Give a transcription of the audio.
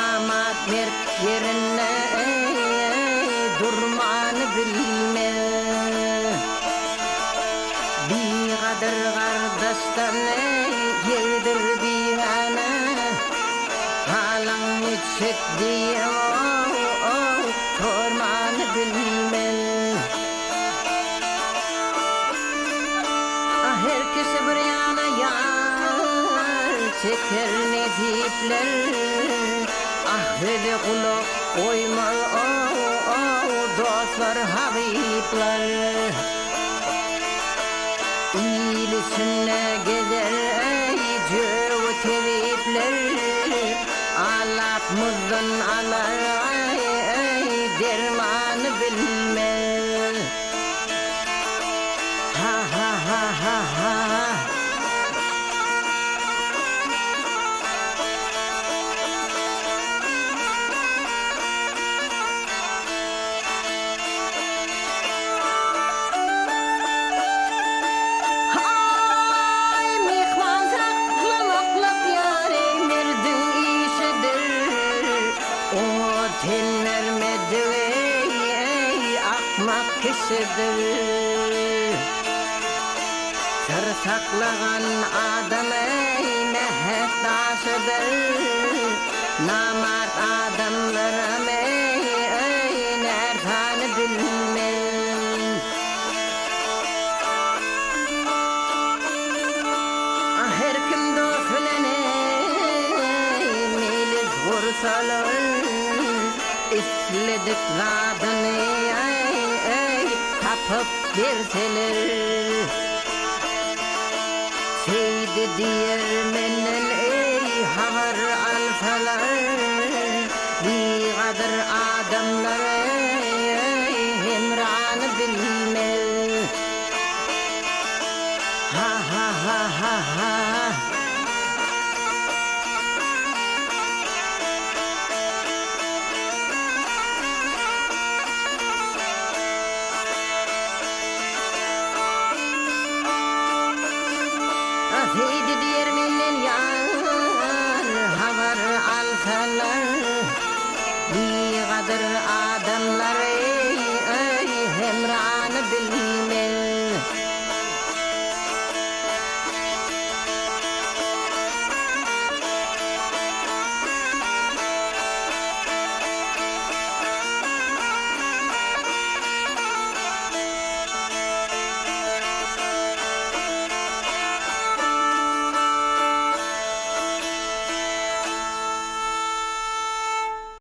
namat merk yerine durmanı bilme. Bir kader kardeşten yedir bir ana, halan içsek diye sormanı bilme. Herkes bir yana yar çeker nezipler, ahvede kulak koyma dostlar habibler. İyilisine gezer cöv tevipler, alapmızdan alar dermanı bilmez. Ha ha ha ha ha. Ay mihman saklamaklık yâre merdin işidir. O teller medvey akmak kişidir. Sır saklagan adam mehdasıdır. Namart adamlara nertanı bilmez. Her kim dostune melis vursalar, isledik zadını tapıp verseler. Seydi diyer menen havar alsalar, bir kader adamlar hemranı bilmez. Ha ha ha ha ha. Seydi diyer menen yar havar alsalar, bir kader adamlar